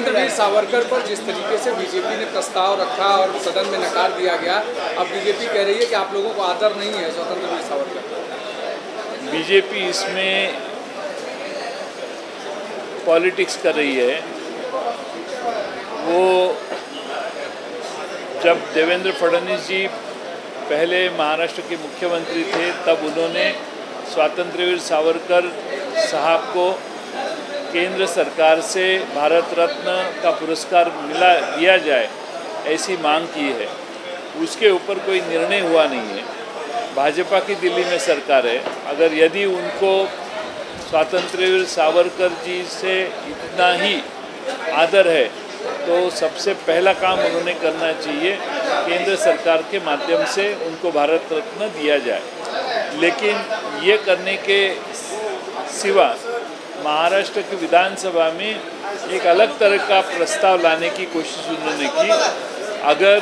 वीर सावरकर पर जिस तरीके से बीजेपी ने प्रस्ताव रखा और सदन में नकार दिया गया, अब बीजेपी कह रही है कि आप लोगों को आदर नहीं है स्वतंत्र वीर सावरकर। बीजेपी इसमें पॉलिटिक्स कर रही है। वो जब देवेंद्र फडणवीस जी पहले महाराष्ट्र के मुख्यमंत्री थे तब उन्होंने स्वातंत्र्यवीर सावरकर साहब को केंद्र सरकार से भारत रत्न का पुरस्कार दिया जाए ऐसी मांग की है। उसके ऊपर कोई निर्णय हुआ नहीं है। भाजपा की दिल्ली में सरकार है। अगर यदि उनको स्वातंत्र्यवीर सावरकर जी से इतना ही आदर है तो सबसे पहला काम उन्होंने करना चाहिए, केंद्र सरकार के माध्यम से उनको भारत रत्न दिया जाए। लेकिन ये करने के सिवा महाराष्ट्र की विधानसभा में एक अलग तरह का प्रस्ताव लाने की कोशिश उन्होंने की। अगर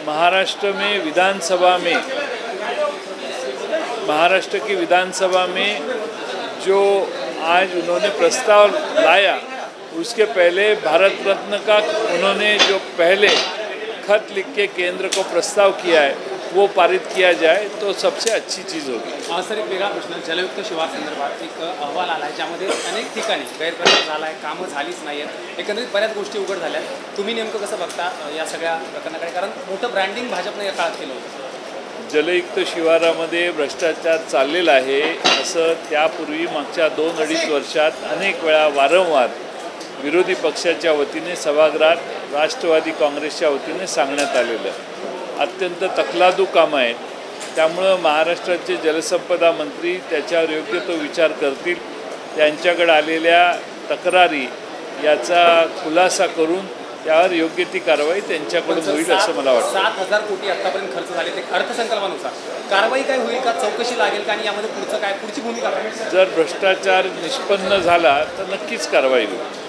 महाराष्ट्र की विधानसभा में जो आज उन्होंने प्रस्ताव लाया उसके पहले भारत रत्न का उन्होंने जो पहले खत लिख के केंद्र को प्रस्ताव किया है वो पारित किया जाए तो सबसे अच्छी चीज़ होगी। सर, एक वेगळा प्रश्न, जलयुक्त शिवारसंदर्भात एक अहवाल आला आहे ज्यामध्ये अनेक ठिकाणी गैरप्रकार झाला आहे, कामं झालीच नाही आहेत, एकंदरीत बऱ्याच गोष्टी उघड झाल्या। तुम्ही नेमकं कसं बघता या सगळ्या प्रकरणाकडे, कारण मोठं ब्रँडिंग भाजपने या काळात केलं होतं? जलयुक्त शिवारामध्ये भ्रष्टाचार चाललेला आहे असं त्यापूर्वी मागच्या 2-2.5 वर्षात अनेक वेळा वारंवार विरोधी पक्षाच्या वतीने सभागृहात राष्ट्रवादी काँग्रेसच्या वतीने सांगण्यात आलेलं अत्यंत तकलादू कामं आहेत। त्यामुळं महाराष्ट्राचे जलसंपदा मंत्री त्याच्यावर योग्य तो विचार करतील। त्यांच्याकडे आलेल्या तक्रारी याचा खुलासा करून त्यावर योग्य ती कारवाई त्यांच्याकडून होईल असं मला वाटतं। 7,000 कोटी आतापर्यंत खर्च झाले, ते अर्थसंकल्पानुसार कारवाई काय होईल का, चौकशी लागेल का, आणि यामध्ये पुढचं काय, पुढची भूमिका काय? जर भ्रष्टाचार निष्पन्न झाला तर नक्कीच कारवाई होईल।